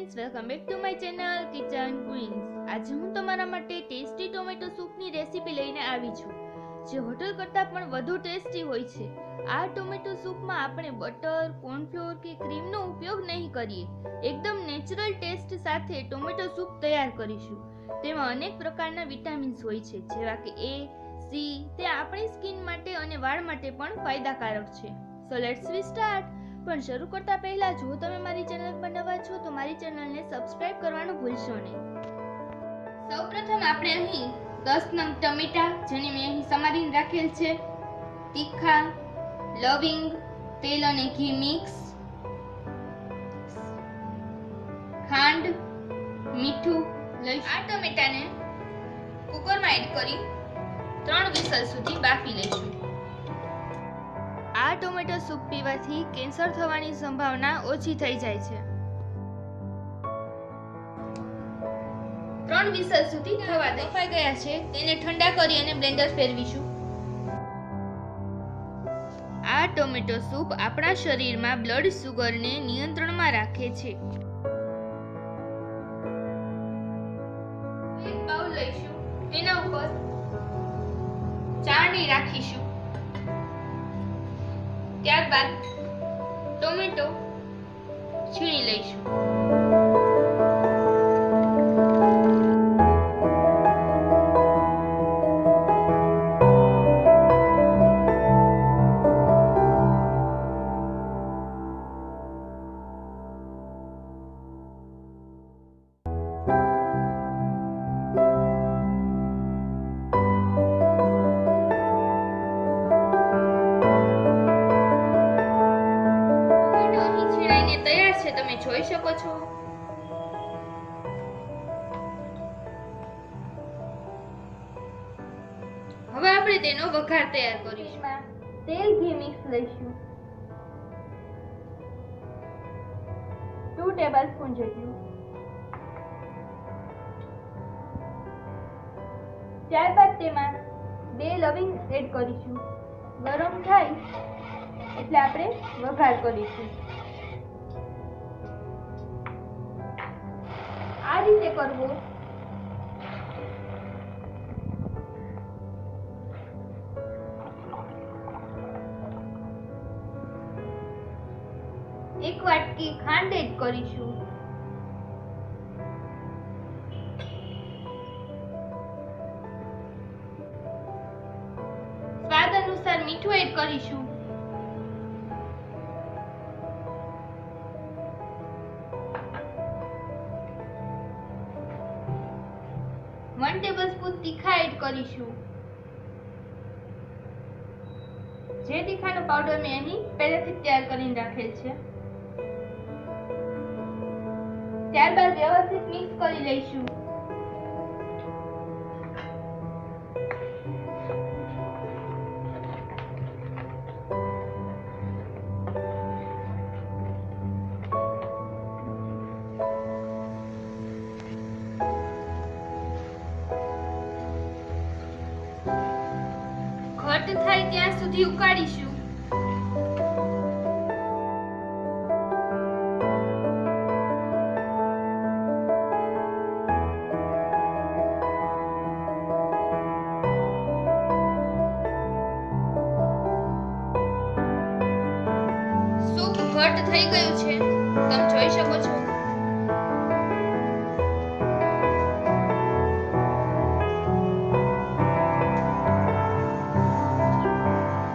Friends, welcome back to my channel kitchen queens. आज हूँ તમારા માટે ટેસ્ટી ટોમેટો સૂપની રેસીપી લઈને આવી છું, જે હોટલ કરતાં પણ વધુ ટેસ્ટી હોય છે। આ ટોમેટો સૂપમાં આપણે બટર, કોર્નફ્લોર કે ક્રીમનો ઉપયોગ નહીં કરીએ, એકદમ નેચરલ ટેસ્ટ સાથે ટોમેટો સૂપ તૈયાર કરીશું। તેમાં અનેક પ્રકારના વિટામિન્સ હોય છે, જેવા કે એ, સી, તે આપણી સ્કિન માટે અને વાળ માટે પણ ફાયદાકારક છે। So let's V start. પણ શરૂ કરતા પહેલા જો તમે મારી ચેનલ પર નવા છો તો મારી ચેનલને સબસ્ક્રાઇબ કરવાનું ભૂલશો નહીં। સૌપ્રથમ આપણે અહીં 10 નંગ ટમેટા, જેને મેં અહીં સમારીને રાખેલ છે, તીખા, લવિંગ, તેલ અને ઘી મિક્સ, ખાંડ, મીઠું લઈશું। આ ટમેટાને કુકરમાં એડ કરી 3 વિસલ સુધી બાફી લઈશું। આ ટોમેટો સૂપ પીવાથી કેન્સર થવાની સંભાવના ઓછી થઈ જાય છે। 3 વિસલ સુધી થવા બફાઈ ગયા છે, તેને ઠંડા કરી અને બ્લેન્ડર ફેરવીશું। આ ટોમેટો સૂપ આપણા શરીરમાં બ્લડ સુગરને નિયંત્રણમાં રાખે છે। એક બાઉલ લઈશું, તેના ઉપર ચાળણી રાખીશું। ત્યારબાદ ટોમેટો છીણી લઈશું। તમે જોઈ શકો છો। હવે આપણે તેનો વઘાર તૈયાર કરીશું। તેલ ઘી મિક્સ લઈશું, 2 ટેબલસ્પૂન જેટલું। ત્યારબાદ તેમાં 2 લવિંગ એડ કરીશું। ગરમ થાય એટલે આપણે વઘાર કરીશું। આ રીતે કરવો। એક વાટકી ખાંડ એડ કરીશું। સ્વાદ અનુસાર મીઠું એડ કરીશું। वन ટેબલસ્પૂન તીખા એડ કરીશું। જે તીખાનો પાવડર મેં અહીં પહેલેથી તૈયાર કરીને રાખેલ છે। ત્યારબાદ વ્યવસ્થિત મિક્સ કરી લઈશું। ઘટ થાય ત્યાં સુધી ઉકાળીશું। સૂપ ઘટ થઈ ગયું છે, તમે જોઈ શકો છો।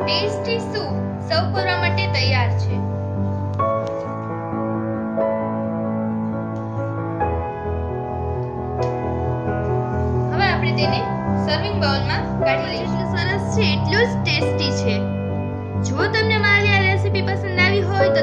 ટેસ્ટી સૂપ સર્વ કરવા માટે તૈયાર છે। હવે આપણે તેને સર્વિંગ બાઉલમાં કાઢી લઈશું। સરસ છે, એટલું જ ટેસ્ટી છે। જો તમને મારી આ રેસીપી પસંદ આવી હોય તો